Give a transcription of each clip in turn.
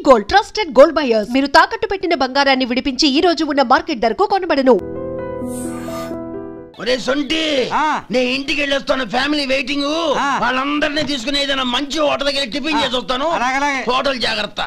Gold, trusted gold buyers. మీరు తాకట్టు పెట్టిన బంగారాన్ని విడిపించి ఈ రోజు ఉన్న మార్కెట్ ధరకు కొనబడను. ఒరే సొంటి, నే ఇంటికి వెళ్ళొస్తాను. Family waiting. వాళ్ళందరినీ తీసుకుని ఏదైనా మంచి హోటల్ దగ్గర టిఫిన్ చేసి వస్తాను. హోటల్ జాగ్రత్త.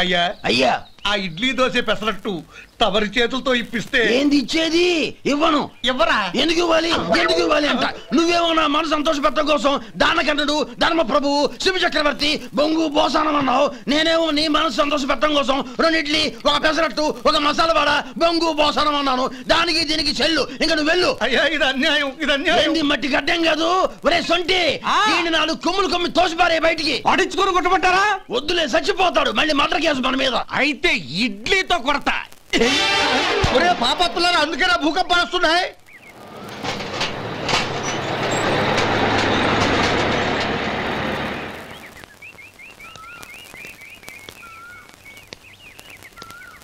అయ్యా అయ్యా, ఆ ఇడ్లీ దోశ పెసరట్టు తమరి చేతులతో ఇప్పిస్తే ఏంది ఇచ్చేది? ఇవ్వను. ఎవరా? ఎందుకు ఇవ్వాలి? ఎందుకు ఇవ్వాలి అంట. నువ్వేమో నా మనసు సంతోష పెట్టడం కోసం దానకంటుడు, ధర్మ ప్రభువు, శివ చక్రవర్తి, బొంగు బోసానం అన్నావు. నేనేమో నీ మనసు సంతోష పెట్టడం కోసం 2 ఇడ్లీ, 1 పెసరట్టు, 1 మసాలా వడ, బొంగు బోసానం అన్నాను. దానికి దీనికి చెల్లు. ఇంకా నువ్వు వెళ్ళు. అయ్యా ఇది అన్యాయం, ఇది అన్యాయం. ఏంది మట్టి గడ్డం కాదు. ఒరే సొంటి, దీన్ని 4 కొమ్ములు కొమ్మి తోసిపారే బయటికి. పడించుకొని కొట్టమంటారా? వద్దులే, చచ్చిపోతాడు. మళ్ళీ మర్డర్ కేసు మన మీద. అయితే ఇడ్లీతో కొడతా. ఒరే పాపత్తులారా, అందుకేనా భూకంపాలు వస్తున్నాయి?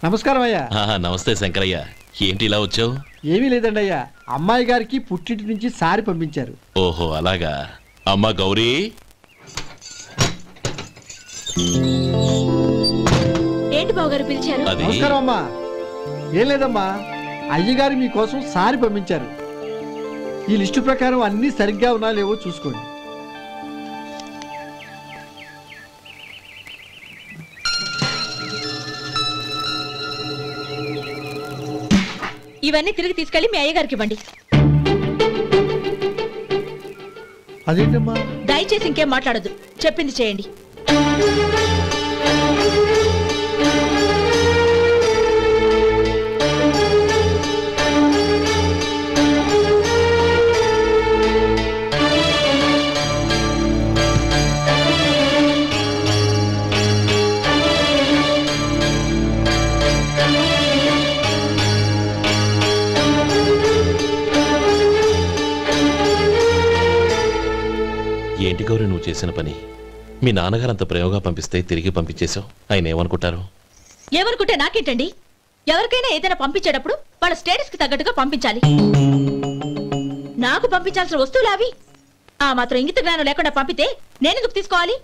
నమస్కారం అయ్యా. నమస్తే శంకరయ్య, ఏంటి ఇలా వచ్చావు? ఏమీ లేదండి అయ్యా, అమ్మాయి గారికి పుట్టింటి నుంచి సారి పంపించారు. ఓహో అలాగా. అమ్మా గౌరీ, ఏంటి బావగారు పిలిచారు? నమస్కారం అమ్మా. ఏం లేదమ్మా, అయ్యగారు మీకోసం సారి పంపించారు. ఈ లిస్టు ప్రకారం అన్ని సరిగ్గా ఉన్నా లేవో చూసుకోండి. ఇవన్నీ తిరిగి తీసుకెళ్లి మీ అయ్యగారికి ఇవ్వండి. అదేంటమ్మా? దయచేసి ఇంకేం మాట్లాడొద్దు, చెప్పింది చేయండి. ఏంటి గౌరీ నువ్వు చేసిన పని? మీ నాన్నగారు అంత ప్రేమగా పంపిస్తే తిరిగి పంపించేశావు. ఆయన ఏమనుకుంటారు? ఏమనుకుంటే నాకేంటండి? ఎవరికైనా ఏదైనా పంపించేటప్పుడు వాళ్ళ స్టేటస్ కి తగ్గట్టుగా పంపించాలి. నాకు పంపించాల్సిన వస్తువులు అవి. ఆ మాత్రం ఇంగిత జ్ఞానం లేకుండా పంపితే నేనెందుకు తీసుకోవాలి?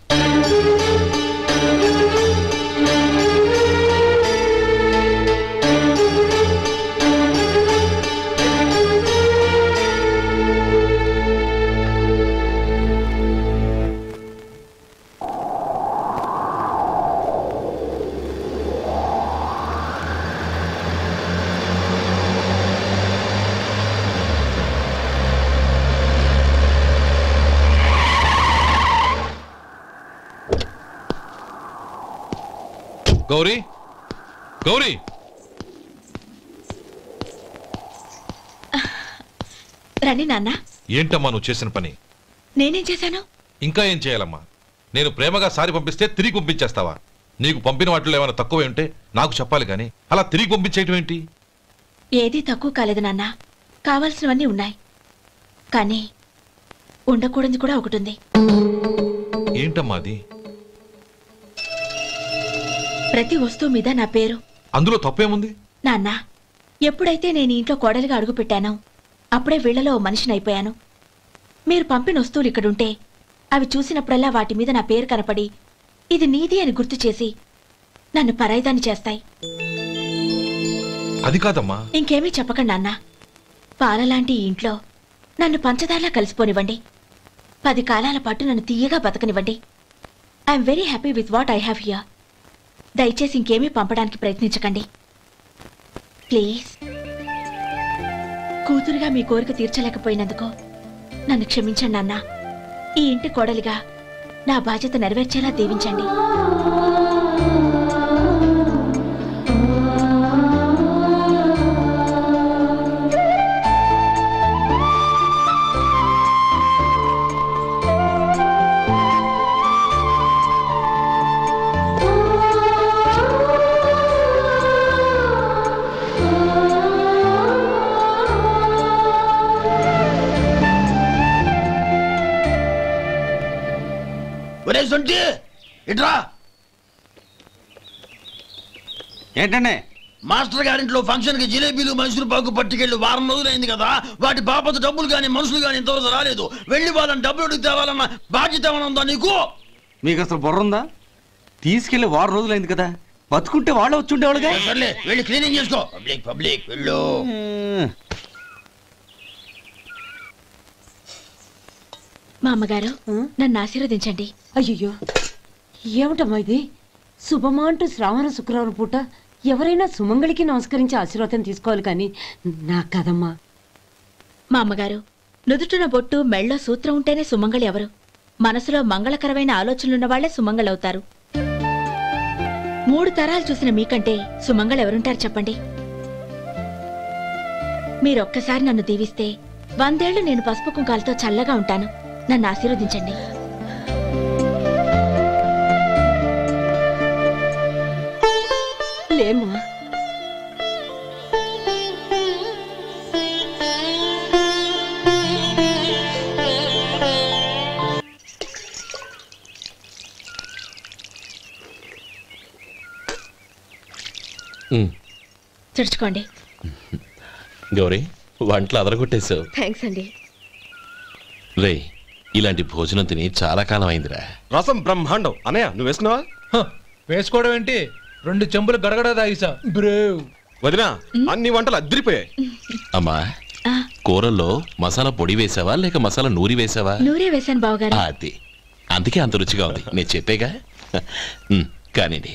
గౌరీ, గౌరీ, రండి నాన్న. ఏంటమ్మా నువ్వు చేసిన పని? నేనేం చేశాను? ఇంకా ఏం చేయాలమ్మా? నేను ప్రేమగా సారి పంపిస్తే తిరిగి పంపించేస్తావా? నీకు పంపిన వాటిలో ఏమైనా తక్కువ ఉంటే నాకు చెప్పాలి కానీ అలా తిరిగి పంపించేయటం ఏంటి? ఏదీ తక్కువ కాలేదు నాన్న, కావాల్సినవన్నీ ఉన్నాయి. కానీ ఉండకూడదు కూడా ఒకటి ఉంది. ఏంటమ్మా అది? ప్రతి వస్తువు మీద నా పేరు. అందులో తప్పేముంది? నాన్న, ఎప్పుడైతే నేను ఇంట్లో కోడలిగా అడుగు పెట్టానో అప్పుడే వీళ్లలో ఓ మనిషిని అయిపోయాను. మీరు పంపిన వస్తువులు ఇక్కడుంటే అవి చూసినప్పుడల్లా వాటి మీద నా పేరు కనపడి ఇది నీది అని గుర్తు చేసి నన్ను పరాయిదాన్ని చేస్తాయి. అది కాదమ్మా. ఇంకేమీ చెప్పకండి నాన్న. పాలలాంటి ఈ ఇంట్లో నన్ను పంచదారలా కలిసిపోనివ్వండి. 10 కాలాల పాటు నన్ను తీయగా బతకనివ్వండి. I'm very happy with what I have here. దయచేసి ఇంకేమీ పంపడానికి ప్రయత్నించకండి ప్లీజ్. కూతురుగా మీ కోరిక తీర్చలేకపోయినందుకు నన్ను క్షమించండి నాన్న. ఈ ఇంటి కోడలిగా నా బాధ్యత నెరవేర్చేలా దీవించండి. ఏంటండి? మాస్టర్ గారింట్లో ఫంక్షన్ కి జిలేబీలు మైసూరు పాకు పట్టుకెళ్ళి వారం రోజులైంది కదా. వాటి బాపత డబ్బులు కానీ మనుషులు కానీ ఇంతవరకు రాలేదు. వెళ్ళి వాళ్ళని డబ్బులు అడిగి తేవాలన్న బాధ్యత ఏమైనా ఉందా నీకు? మీకు అసలు బుర్ర ఉందా? తీసుకెళ్లి 6 రోజులైంది కదా, బతుకుంటే వాళ్ళు వచ్చి ఉండేవాళ్ళుగా. సర్లే వెళ్ళి క్లీనింగ్ చేసుకో. పబ్లిక్ వెళ్ళు. మా అమ్మగారు నన్ను ఆశీర్వదించండి. అయ్యో ఏమిటమ్మా ఇది? శుభమా అంటూ శ్రావణ శుక్రవారం పూట ఎవరైనా సుమంగళికి నమస్కరించి ఆశీర్వాదం తీసుకోవాలి కానీ నాకు కదమ్మా. మా అమ్మగారు నుదుటిన బొట్టు మెళ్ళో సూత్రం ఉంటేనే సుమంగళి ఎవరు? మనసులో మంగళకరమైన ఆలోచనలున్న వాళ్లే సుమంగళవుతారు. 3 తరాలు చూసిన మీకంటే సుమంగళ ఎవరుంటారు చెప్పండి? మీరొక్కసారి నన్ను దీవిస్తే 100 ఏళ్లు నేను పసుపు కుంకాలతో చల్లగా ఉంటాను. నన్ను ఆశీర్వదించండి. లేమ్మా. చుడుచుకోండి. గౌరీ, వంటలు అదరగొట్టేశావు. థ్యాంక్స్ అండి. రే, ఇలాంటి భోజనం తిని చాలా కాలం అయిందిరా. రసం బ్రహ్మాండం. అనయ్య నువ్వు వేసుకున్నావా? వేసుకోవడం ఏంటి, 2 చెంబులు గడగడ తాగిసా. బ్రేవ్ వదినా, అన్ని వంటలు అద్దరిపోయాయి. అమ్మా, కూరల్లో మసాలా పొడి వేసావా లేక మసాలా నూరి వేసావా? నూరే వేశాను బావగారు. అది అందుకే అంత రుచిగా ఉంది. నేను చెప్పేగా. కానివ్వండి.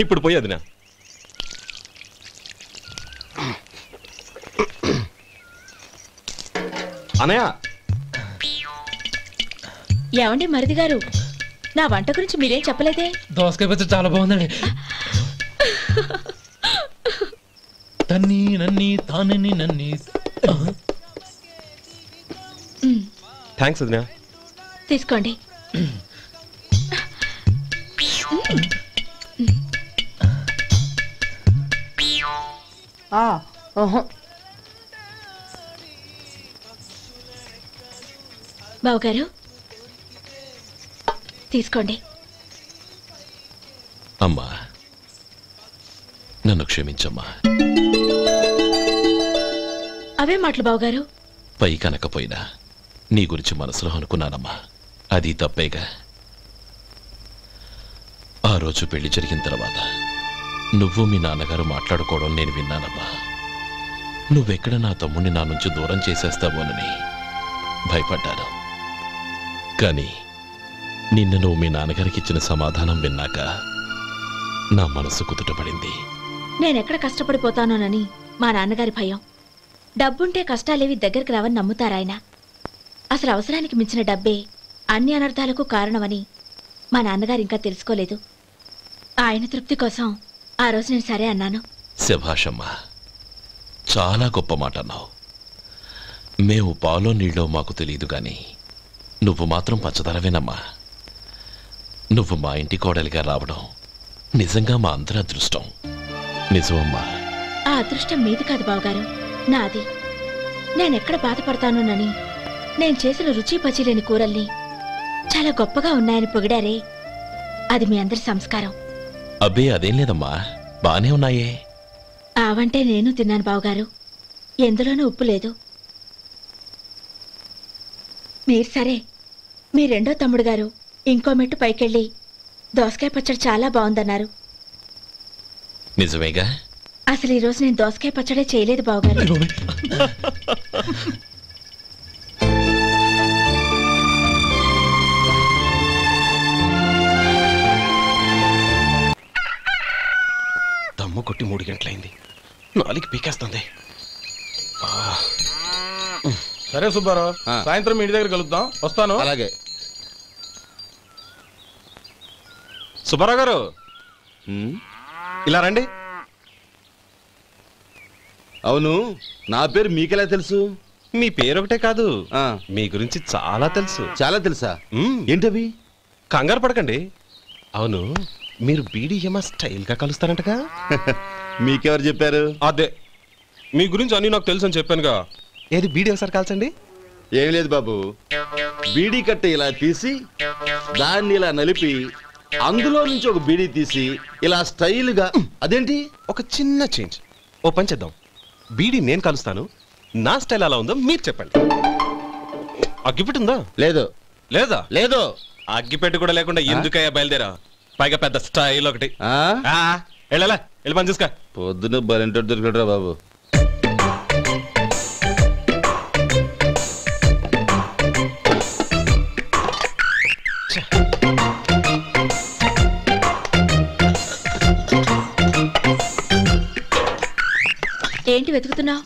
ఇప్పుడు పోయి వదినా. అనయ్య, ఏమండి మరిది గారు, నా వంట గురించి మీరేం చెప్పలేదే? దోసకాయ పచ్చడి చాలా బాగుందండి. తన్ని నన్ని తానని నన్ని. థ్యాంక్స్ వదినా. తీసుకోండి. బావగారు తీసుకోండి. అమ్మా, నన్ను క్షమించమ్మా. అవే మాటలు బావగారు. పై కనకపోయినా నీ గురించి మనసులో అనుకున్నానమ్మా. అది తప్పేగా. ఆ రోజు పెళ్లి జరిగిన తర్వాత నువ్వు మీ నాన్నగారు మాట్లాడుకోవడం నేను విన్నానమ్మా. నువ్వెక్కడ నా తమ్ముడిని నా నుంచి దూరం చేసేస్తావోనని భయపడ్డాను. కానీ నిన్న నువ్వు మీ నాన్నగారికి ఇచ్చిన సమాధానం విన్నాక నా మనసు కుదుటపడింది. నేనెక్కడ కష్టపడిపోతానోనని మా నాన్నగారి భయం. డబ్బుంటే కష్టాలేవి దగ్గరికి రావని నమ్ముతారాయన. అసలు అవసరానికి మించిన డబ్బే అన్ని అనర్థాలకు కారణమని మా నాన్నగారు ఇంకా తెలుసుకోలేదు. ఆయన తృప్తి కోసం ఆ రోజు నేను సరే అన్నాను. శభాషమ్మా, చాలా గొప్ప మాట అన్నావు. మేము పాలో నీళ్ళో మాకు తెలియదు గాని నువ్వు మాత్రం పచ్చదనవేనమ్మా. నువ్వు మా ఇంటి కోడలిగా రావడం నిజంగా మా అందరి అదృష్టం. నిజమమ్మా. ఆ అదృష్టం మీది కాదు బావగారు, నాది. నేనెక్కడ బాధపడతానోనని నేను చేసిన రుచి పచిలేని కూరల్ని చాలా గొప్పగా ఉన్నాయని పొగిడారే, అది మీ అందరి సంస్కారం. అబ్బే అదేం లేదమ్మా, బానే ఉన్నాయే. ఆవంటే నేను తిన్నాను బావగారు, ఎందులోనూ ఉప్పు లేదు. మీరు సరే, మీ రెండో తమ్ముడు గారు ఇంకో మెట్టు పైకెళ్ళి దోసకాయ పచ్చడి చాలా బాగుందన్నారు. నిజమేగా? అసలు ఈరోజు నేను దోసకాయ పచ్చడే చేయలేదు బావగారు. దమ్ము కొట్టి 3 గంటలైంది. 4కి పీకేస్తుంది. సరే సుబ్బారావు, సాయంత్రం ఇంటి దగ్గర కలుద్దాం. వస్తాను. అలాగే. సుబ్బారావు గారు ఇలా రండి. అవును, నా పేరు మీకెలా తెలుసు? మీ పేరు ఒకటే కాదు, మీ గురించి చాలా తెలుసు. చాలా తెలుసా? ఏంటవి? కంగారు పడకండి. అవును, మీరు బీడీఎం స్టైల్ గా కలుస్తారంటగా? మీకెవరు చెప్పారు? అదే, మీ గురించి అన్ని నాకు తెలుసు అని చెప్పానుగా. ఏది బీడీ ఒకసారి కాల్చండి. ఏం లేదు బాబు, బీడీ కట్ట ఇలా తీసి దాన్ని ఇలా నలిపి అందులో నుంచి ఒక బీడీ తీసి ఇలా స్టైల్గా. అదేంటి? ఒక చిన్న చేంజ్. ఓ పని చేద్దాం, బీడీ నేను కలుస్తాను, నా స్టైల్ అలా ఉందో మీరు చెప్పండి. అగ్గిపెట్టుందా? లేదు. లేదా? లేదు. అగ్గిపెట్టు కూడా లేకుండా ఎందుకయ్యా బయలుదేరా? పైగా పెద్ద స్టైల్ ఒకటి. వెళ్ళాలా, వెళ్ళి పని చూసుకో. పొద్దున బలింటోడు దొరికడరా బాబు. ఏంటి వెతుకుతున్నావు?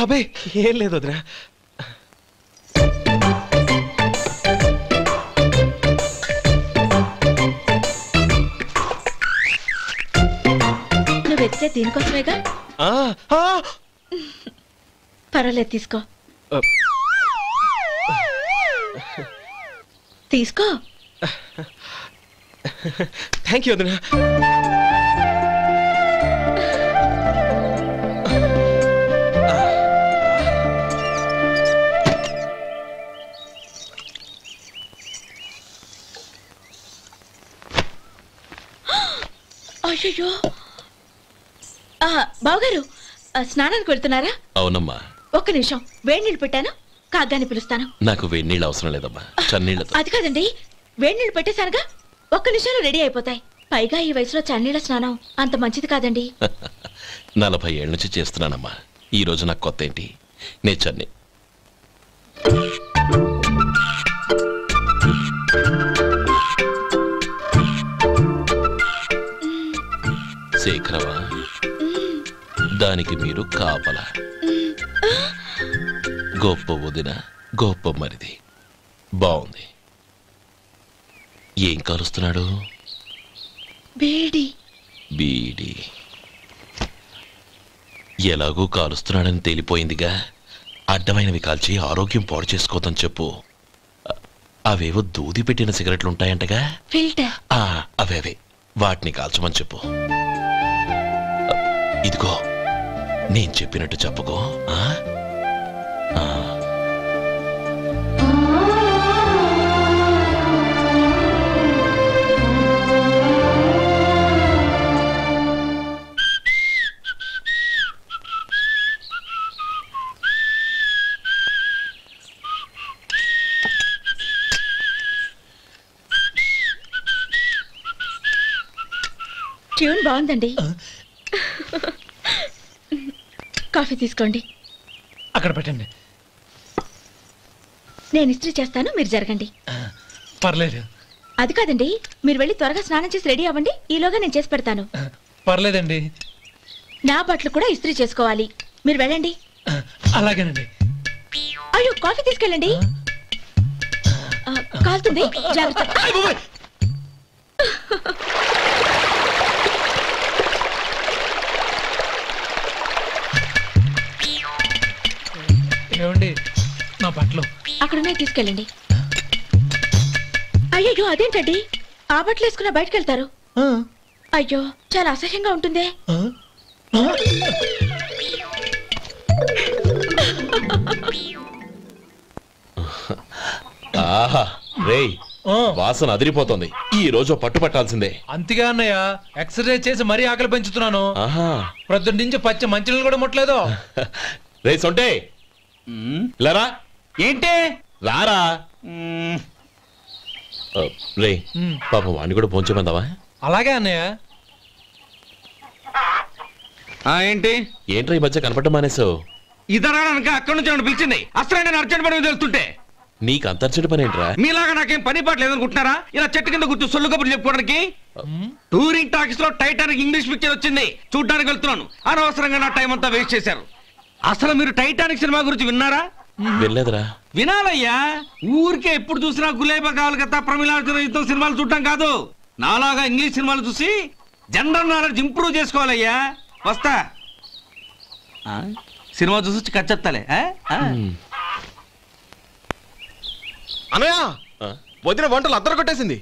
అబే ఏం లేదు వదినా. నువ్వు వెతికే దీనికోసమేగా. పర్వాలేదు, తీసుకో తీసుకో. థ్యాంక్ యూ వదినా. అయ్యో, బావగారు స్నానానికి వెళ్తున్నారా? అవునమ్మా. ఒక్క నిమిషం, వేడి నీళ్ళు పెట్టాను, కాగ్గాని పిలుస్తాను. నాకు వేడి నీళ్ళు అవసరం లేదమ్మా, చన్నీళ్ళతో. అది కాదండి, వేడి నీళ్ళు పెట్టేశానుగా, ఒక్క నిమిషంలో రెడీ అయిపోతాయి. పైగా ఈ వయసులో చన్నీళ్ళ స్నానం అంత మంచిది కాదండి. 40 ఏళ్ళ నుంచి చేస్తున్నానమ్మా. ఈ రోజు నాకు కొత్త ఏంటి? నే చన్నీ. శేఖరవా, దానికి మీరు కాపలా. గొప్ప వదిన, గొప్ప మరిది. బాగుంది. ఏం కాలుస్తున్నాడు? బీడి. బీడి ఎలాగూ కాలుస్తున్నాడని తేలిపోయిందిగా. అడ్డమైనవి కాల్చి ఆరోగ్యం పాడు చేసుకోదని చెప్పు. అవేవో దూది పెట్టిన సిగరెట్లుంటాయంటగా, ఫిల్టర్. అవే వాటిని కాల్చమని చెప్పు. ఇదిగో, నేను చెప్పినట్టు చెప్పుకో. ట్యూన్ బాగుందండి. కాఫీ తీసుకోండి. అక్కడ పెట్టండి. నేను ఇస్త్రీ చేస్తాను, మీరు జరగండి. పర్లేదు. అది కాదండి, మీరు వెళ్ళి త్వరగా స్నానం చేసి రెడీ అవ్వండి, ఈలోగా నేను చేసి పెడతాను. పర్లేదండి. నా బట్టలు కూడా ఇస్త్రీ చేసుకోవాలి, మీరు వెళ్ళండి. అలాగేనండి. అయ్యో, కాఫీ తీసుకెళ్ళండి. కాలుతుంది, జాగ్రత్త. ఏమండి, నా బట్టలు అక్కడున్నాయి, తీసుకెళ్ళండి. అయ్యో, అదేంటండి, ఆ బట్టలు వేసుకున్న బయటకు వెళ్తారు? అయ్యో, చాలా అసహ్యంగా ఉంటుందే. ఆహా రేయ్, వాసన అదిరిపోతుంది. ఈ రోజు పట్టు పట్టాల్సిందే. అంతగా అన్నయ్య, ఎక్సర్సైజ్ చేసి మరీ ఆకలి పెంచుతున్నాను. ప్రొద్దున నుంచి పచ్చ మంచినీళ్ళు కూడా ముట్టలేదు. రే సొంటే, లరా. ఏంటి? రారా. రే పాపం వాడిని కూడా పోంచమందావా? అలాగే అన్నయ్య. ఏంటి ఏంట్రా ఈ మధ్య కనపడటం మానేసావు? ఇదనక అక్కడి నుంచి పిలిచింది. అసలు నేను అర్జెంట్ పని వెళ్తుంటే నీకు అంత అర్జెంట్ పని ఏంట్రా? మీలాగా నాకేం పని పాట లేదనుకుంటున్నారా? ఇలా చెట్టు కింద కూర్చో సొల్లు కబుర్లు చెప్పుకోవడానికి. టూరింగ్ టాకీస్ లో టైటానిక్ ఇంగ్లీష్ పిక్చర్ వచ్చింది, చూడ్డానికి వెళ్తున్నాను. అనవసరంగా నా టైం అంతా వేస్ట్ చేశారు. అసలు మీరు టైటానిక్ సినిమా గురించి విన్నారా? వినలేదురా. వినాలయ్యా. ఊరికే ఎప్పుడు చూసినా గులేబా కావాలి కదా, ప్రమిళార్జున యుద్ధం సినిమాలు చూడటం కాదు. నాలాగా ఇంగ్లీష్ సినిమాలు చూసి జనరల్ నాలెడ్జ్ ఇంప్రూవ్ చేసుకోవాలయ్యా. వస్తా. సినిమా చూసి కచ్చెత్తాలే. అనయ్య, వదిన వంటలు అద్దరు కొట్టేసింది.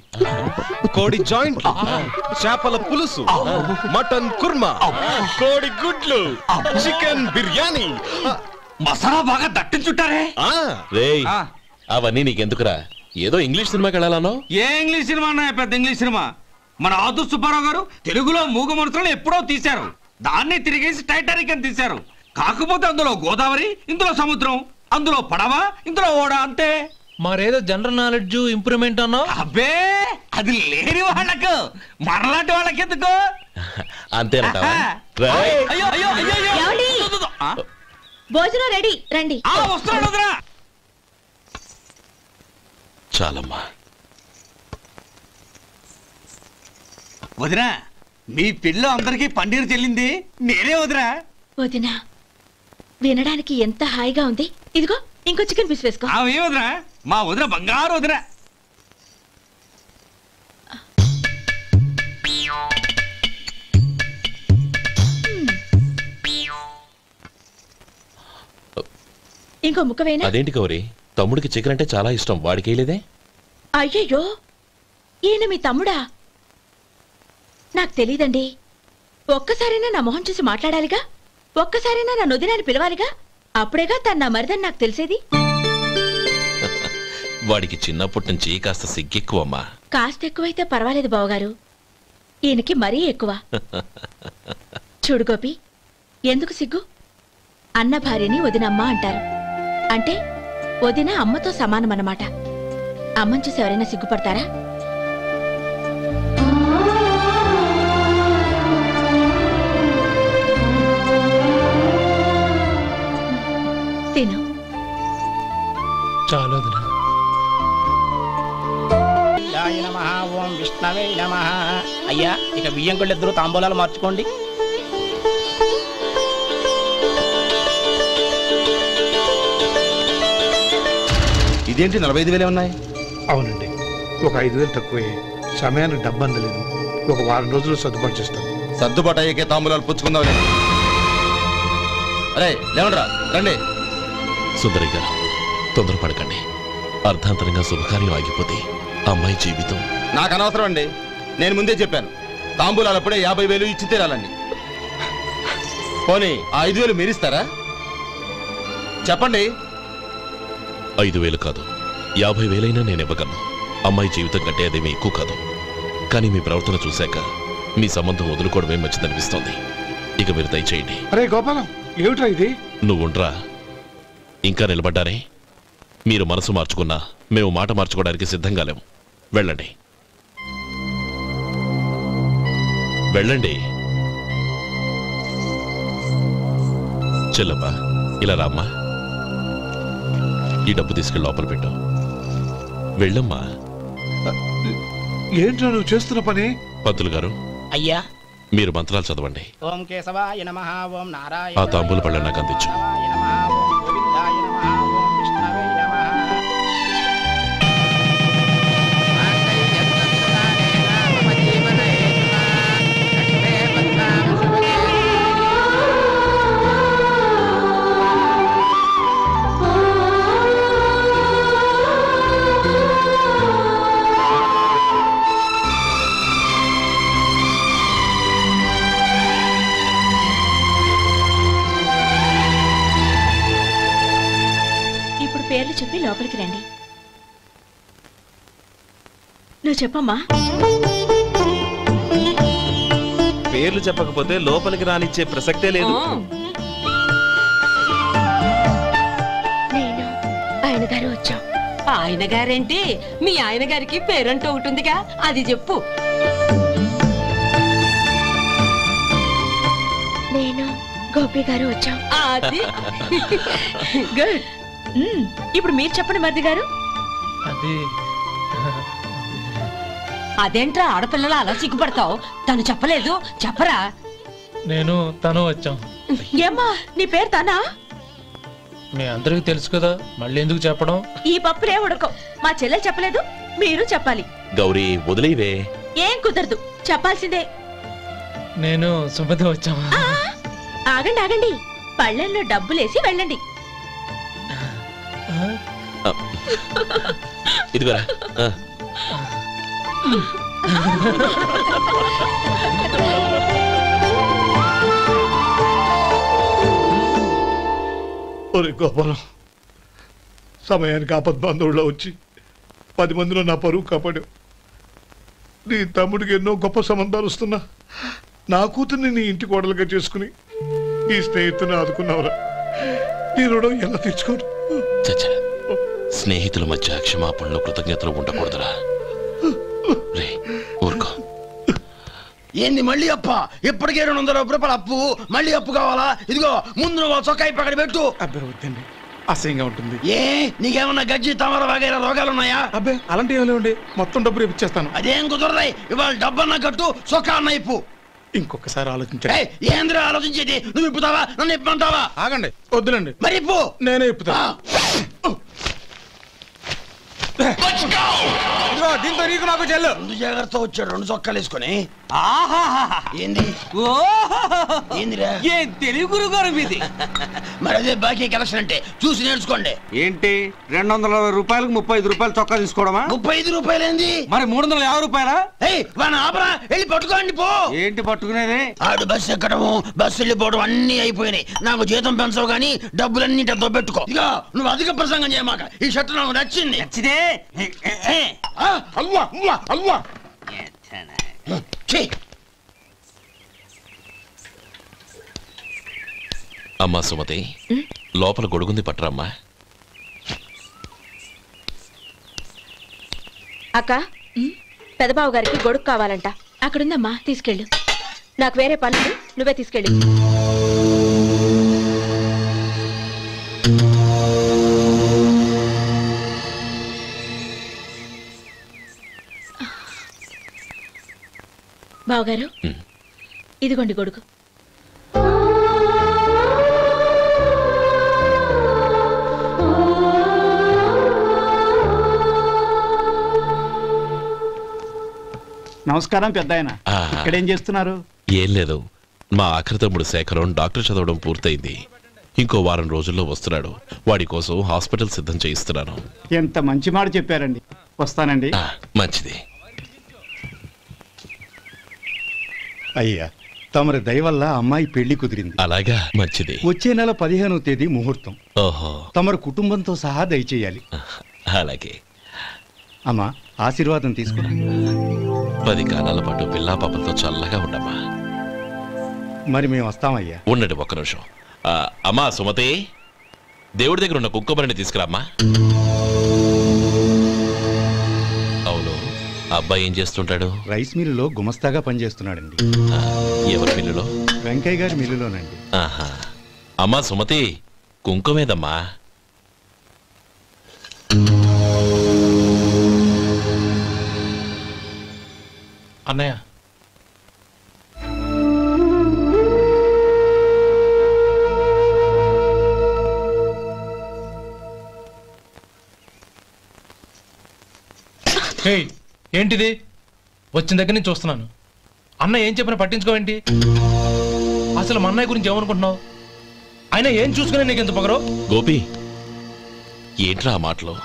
కోడి జాయింట్, చేపల పులుసు, మటన్ కుర్మా, కోడి గుడ్లు, చికెన్ బిర్యానీ, మసాలా బాగా దట్టించుంటారే. రేయ్, అవన్నీ నీకెందుకురా? ఏదో ఇంగ్లీష్ సినిమాకి వెళ్ళాలనో? ఏ ఇంగ్లీష్ సినిమా అన్నా? పెద్ద ఇంగ్లీష్ సినిమా. మన ఆదు సుబ్బారావు గారు తెలుగులో మూగ మనుషులను ఎప్పుడో తీశారు. దాన్ని తిరిగేసి టైటానిక్ అని తీశారు. కాకపోతే అందులో గోదావరి, ఇందులో సముద్రం. అందులో పడవా ఇందులో ఓడా అంతే. మరేదో జనరల్ నాలెడ్జ్ ఇంప్రూవ్మెంట్ అన్నావు. అబ్బే అది లేని వాళ్ళకు మనలాంటి వాళ్ళకి ఎందుకు? అంతేనంటావా? అయ్యో అయ్యో అయ్యో భోజనం రెడీ, రండి. వస్తున్నాడు వదరా. చాలమ్మా. వదినా మీ పిల్ల అందరికీ పన్నీరు చెల్లింది నేనే వదినా. వదినా వినడానికి ఎంత హాయిగా ఉంది. ఇదిగో ఇంకో చికెన్ పీస్ వేసుకో. ఏ వదినా, మా వదిన బంగారు వదినా. ఇంకో ముక్క వేయనా? అదేంటి గౌరీ, తమ్ముడికి చికెన్ అంటే చాలా ఇష్టం, వాడికి వేయలేదే? అయ్యయ్యో, ఈయన మీ తమ్ముడా? నాకు తెలీదండి. ఒక్కసారైనా నా మొహం చూసి మాట్లాడాలిగా, ఒక్కసారైనా నా నొదినాన్ని పిలవాలిగా, అప్పుడేగా తన నా మరిదని నాకు తెలిసేది. వాడికి చిన్నప్పటి నుంచి కాస్త సిగ్గెక్కువమ్మా. కాస్త ఎక్కువైతే పర్వాలేదు బావగారు, ఈయనకి మరీ ఎక్కువ. చూడు గోపి, ఎందుకు సిగ్గు? అన్న భార్యని వదినమ్మ అంటారు. అంటే వదిన అమ్మతో సమానమన్నమాట. అమ్మని చూసి ఎవరైనా సిగ్గుపడతారా? తిను. చాలు. ఓం విష్ణవే నమః. అయ్యా ఇక బియ్యం కొళ్ళు ఇద్దరు తాంబూలాలు మార్చుకోండి. ఇదేంటి 45,000 ఉన్నాయి? అవునండి, ఒక 5,000 తక్కువే. సమయానికి డబ్బు అందలేదు. ఒక వారం రోజులు సర్దుబాటు చేస్తాం. సర్దుబాటు అయ్యాకే తాంబూలాలు పుచ్చుకుందాం. అరే లేవండ్రా, రండి. సుందరి గారు, తొందరపడకండి. అర్ధాంతరంగా శుభకార్యం ఆగిపోతే అమ్మాయి జీవితం. నాకు అనవసరం అండి, నేను ముందే చెప్పాను. తాంబూలాలు అప్పుడే 50,000 ఇచ్చి తీరాలండి. పోనీ 5,000 మీరిస్తారా? చెప్పండి. 5,000 కాదు, 50,000 నేను ఇవ్వగలను. అమ్మాయి జీవితం కంటే అదేమీ ఎక్కువ కాదు. కానీ మీ ప్రవర్తన చూశాక మీ సంబంధం వదులుకోవడమే మంచిదనిపిస్తోంది. ఇక మీరు దయచేయండి. అరే గోపాలం, ఏమిట్రా ఇది? నువ్వుండ్రా. ఇంకా నిలబడ్డారే? మీరు మనసు మార్చుకున్నా మేము మాట మార్చుకోవడానికి సిద్ధంగా లేము. వెళ్ళండి, వెళ్ళండి. చెల్లమ్మా, ఇలా రామ్మా. ఈ డబ్బు తీసుకెళ్ళి లోపల పెట్టు. వెళ్ళమ్మా. ఏంట్రా నువ్వు చేస్తున్న పని? పంతులు గారు, అయ్యా మీరు మంత్రాలు చదవండి. ఓం కేశవాయ నమః. ఓం నారాయణ. ఆ తాంబూల పళ్ళ నాకు అందించు. పేర్లు చెప్పి లోపలికి రండి. నువ్వు చెప్పమ్మా. పేర్లు చెప్పకపోతే లోపలికి రానిచ్చే ప్రసక్తే లేదు. నేను ఆయన గారు వచ్చాం. ఆయన గారేంటి? మీ ఆయన గారికి పేరంటూ ఒకటిగా, అది చెప్పు. నేను గోపి గారు వచ్చాం. అది గుడ్. ఇప్పుడు మీరు చెప్పండి మరిది గారు. అదేంట్రా ఆడపిల్లలు అలా సిగ్గుపడతావు? తను చెప్పలేదు, చెప్పరా? నేను తను వచ్చాం. ఏమ్మా నీ పేరు తనా? మీ అందరికి తెలుసు కదా, మళ్ళీ ఎందుకు చెప్పడం? ఈ పప్పులే ఉడకం. మా చెల్లెలు చెప్పలేదు, మీరు చెప్పాలి. గౌరీ వదిలేవే. ఏం కుదరదు, చెప్పాల్సిందే. నేను సుమతి వచ్చాం. ఆగండి ఆగండి, పళ్ళెంలో డబ్బులేసి వెళ్ళండి. ఇదిగోరా. ఒరే గోపాలం, సమయానికి ఆపద్బాంధవుల్లో వచ్చి 10 మందిలో నా పరువు కాపాడావు. నీ తమ్ముడికి ఎన్నో గొప్ప సంబంధాలు వస్తున్నా నా కూతుర్ని నీ ఇంటి కోడలుగా చేసుకుని నీ స్నేహితుని ఆదుకున్నావురా. నీ రుణం ఎలా తీర్చుకోరు? చచ్చా స్నేహితుల మధ్య క్షమాపణలు కృతజ్ఞతలు ఉండకూడదురా రే ఊరుకో. ఏంది మళ్ళీ అప్ప? ఇప్పటికే 200 రూపాయల అప్పు, మళ్ళీ అప్పు కావాలా? ఇదిగో ముందు నువ్వు చొక్కా పక్కన పెట్టు. అబ్బే వద్దండి, అసహ్యంగా ఉంటుంది. ఏ నీకేమన్నా గజ్జి తమర వగైరా రోగాలున్నాయా? అబ్బే అలాంటి ఏమీ లేవండి, మొత్తం డబ్బు రేపు ఇచ్చేస్తాను. అదేం కుదరదాయి. ఇవాళ డబ్బన్నా కట్టు, చొక్కా అన్న ఇప్పు. ఇంకొకసారి ఆలోచించండి. ఏంద్ర ఆలోచించేది? నువ్వు ఇప్పుతావా, నన్ను ఇప్పమంటావా? ఆగండి, వద్దులండి. మరి ఇప్పు. నేనే ఇప్పుతా. దీంతో నీకు నాకు చెల్లు. ముందు జాగ్రత్త వచ్చాడు 2 చొక్కాలు వేసుకొని. ఏంది ఏందిరా? ఏ తెలుగు గురుగారు మీది? మరి అదే బాకీ కలెక్షన్ అంటే చూసి నేర్చుకోండి. ఏంటి 220 రూపాయలకు 35 రూపాయలు చొక్కా తీసుకోవడమా? 35 రూపాయలు ఏంది? మరి 350 రూపాయలా? వాడిని ఆపరా, వెళ్ళి పట్టుకోండి పో. ఏంటి పట్టుకునేది? ఆడు బస్సు ఎక్కడము, బస్సు వెళ్ళిపోవడం అన్ని అయిపోయినాయి. నాకు జీతం పెంచవు గానీ డబ్బులన్నీ దొబ్బెట్టుకో. ఇక నువ్వు అధిక ప్రసంగం చేయమాక. ఈ షర్ట్ నాకు నచ్చింది. నచ్చిదే? అల్వా అల్వా అల్వా. అమ్మా సుమతి, లోపల గొడుగుంది పట్టరమ్మా. అక్క, పెదబాబు గారికి గొడుగు కావాలంట. అక్కడుందమ్మా, తీసుకెళ్ళు. నాకు వేరే పనులు, నువ్వే తీసుకెళ్ళి. బావగారు, ఇదిగోండి గొడుగు. నమస్కారం పెద్దాయన. ఇక్కడేం చేస్తున్నారు? ఏం లేదు, మా ఆఖరి తమ్ముడు శేఖరం డాక్టర్ చదవడం పూర్తయింది. ఇంకో వారం రోజుల్లో వస్తున్నాడు. వాడి కోసం హాస్పిటల్ సిద్ధం చేయిస్తున్నాను. ఎంత మంచి మాట చెప్పారండి. వస్తానండి. మంచిది. అయ్యా, తమరి దయ వల్ల అమ్మాయి పెళ్లి కుదిరింది. అలాగా, మంచిది. వచ్చే నెల 15వ తేదీ ముహూర్తం. ఓహో. తమరు కుటుంబంతో సహా దయచేయాలి. అలాగే. అమ్మా, ఆశీర్వాదం తీసుకురా. 10 కాలాల పాటు పిల్లా పాపలతో చల్లగా ఉండమ్మా. మరి మేము వస్తామయ్యా. ఉండండి ఒక్క నిమిషం. అమ్మా సుమతి, దేవుడి దగ్గర ఉన్న కుక్కబరిని తీసుకురామ్మా. అవును, అబ్బాయి ఏం చేస్తుంటాడు? రైస్ మిల్లులో గుమస్తాగా పనిచేస్తున్నాడండి. ఎవరి మిల్లులో? వెంకయ్య గారి మిల్లులోనండి. ఆహా. అమ్మా సుమతి, కుంకుమేదమ్మా? అన్నయ్య, ఏంటిది? వచ్చిన దగ్గర నుంచి చూస్తున్నాను. అన్న ఏం చెప్పినా పట్టించుకోవేంటి? అసలు మా అన్నయ్య గురించి ఏమనుకుంటున్నావు? ఆయన ఏం చూసుకునే నీకు ఎంత పొగరు? గోపి, ఏంట్రా ఆ మాటలు?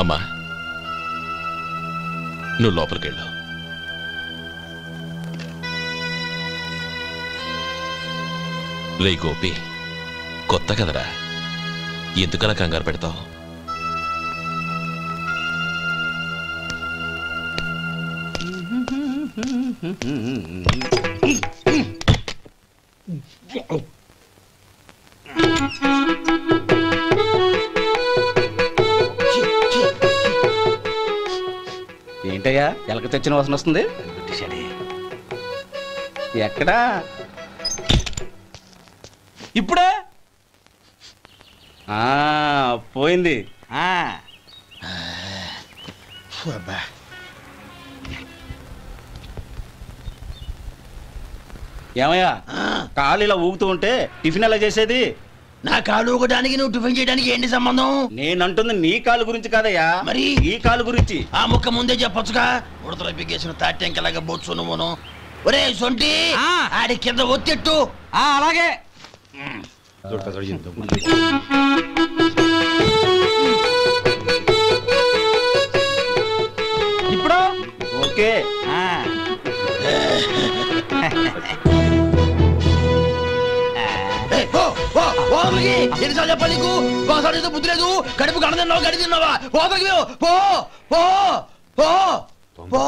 అమ్మా, నువ్వు లోపలికెళ్ళు. రే గోపి, కొత్త కదరా, ఎందుకలా కంగారు పెడతావు? ఏంటయ్యా ఎలక తెచ్చిన వాసన వస్తుంది? ఎక్కడా? ఇప్పుడే పోయింది. ఏమయ్యా, కాలు ఇలా ఊగుతూ ఉంటే టిఫిన్ ఎలా చేసేది? నా కాలు ఊగడానికి నువ్వు టిఫిన్ చేయడానికి ఏంటి సంబంధం? నేనంటుంది నీ కాలు గురించి కాదయ్యా, మరి ఈ కాలు గురించి. ఆ ముక్క ముందే చెప్పొచ్చుగా. ఉడతలో పిగేసిన తాటెంకలాగా బొచ్చు నువ్వును. ఒరే సొంటి, ఆడి కింద ఒత్తిట్టు. అలాగే. ఇప్పుడు ఓకే. ఎన్నిసార్లు చెప్పాలి నీకు? ఒకసారి బుద్ధి లేదు. కడుపు గడ తిన్నావు, గడి తిన్నావా? పో పో పో పో.